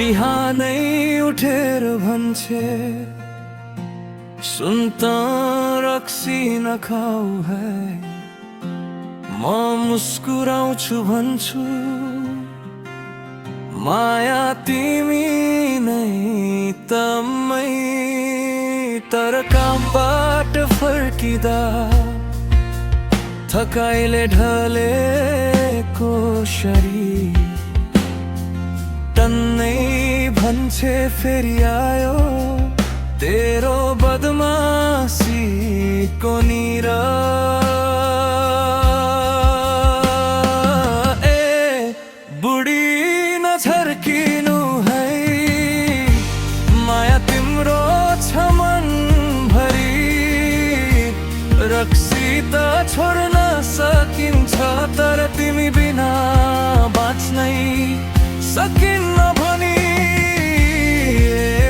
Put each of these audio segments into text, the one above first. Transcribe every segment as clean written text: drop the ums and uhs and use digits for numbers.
बिहानै उठेर भन्छे सुन त रक्सी नखाऊ है, म मुस्कुराउँछु भन्छु माया तिमी नै त मै। तर कामबाट फर्किँदा थकाइले ढलेको शरीर टन्नै भन्छे फेरि आयो तेरो बदमासीको निरा। ए बुढी नझर्किनु है, माया तिम्रो छ मनभरि। रक्सी त छोड्न सकिन्छ तर तिमी बिना बाँच्नै सकिन्न भनी।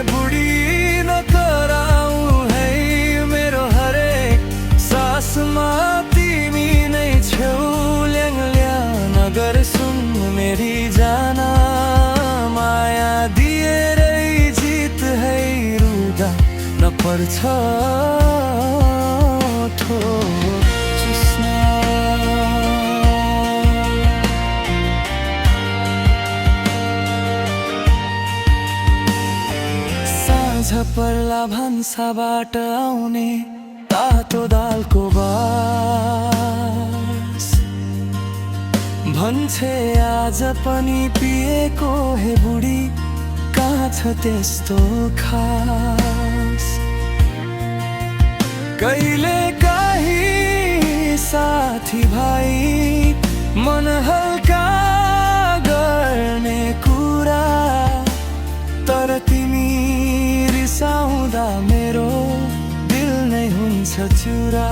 बुढी नकराऊ है, मेरो हरेक सासमा तिमी नै छेउ। ल्याङल्या नगर सुन मेरी जाना, माया दिएरै जित है, रुदा नपर्छ ठोर चुस्न। पर्ला भान्साबाट आउने तातो दालको बास, भन्छे आज पनि पिएको हे बुढी, कहाँ छ त्यस्तो खास। कहिले काहीँ साथी भाइ मन हल्का गर्ने कुरा, तर तिमी रिसाउँदा मेरो दिल नै हुन्छ चुरा।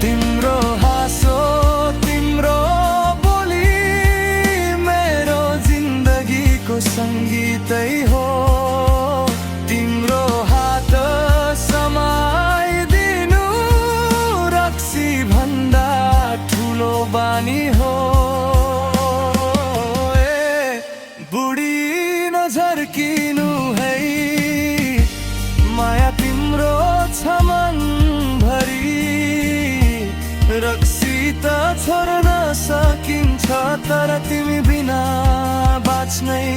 तिम्रो हाँसो तिम्रो बोली मेरो जिन्दगीको सङ्गीतै हो। तिम्रो हात समाइदिनु रक्सी भन्दा ठुलो बानी हो। झर्किनु है, माया तिम्रो छ मनभरि। रक्सी त छोड्न सकिन्छ तर तिमी बिना बाँच्नै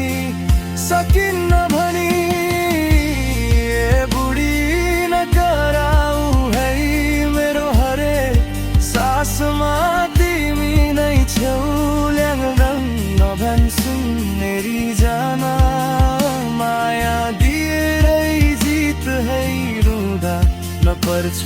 सकिन्न भनी। बुढी नकराऊ है, मेरो हरेक सासमा तिमी नै छेउ। ल्याङल्याङ नभन्छु मेरी जाना, माया दिएरै जित है, रुदा नपर्छ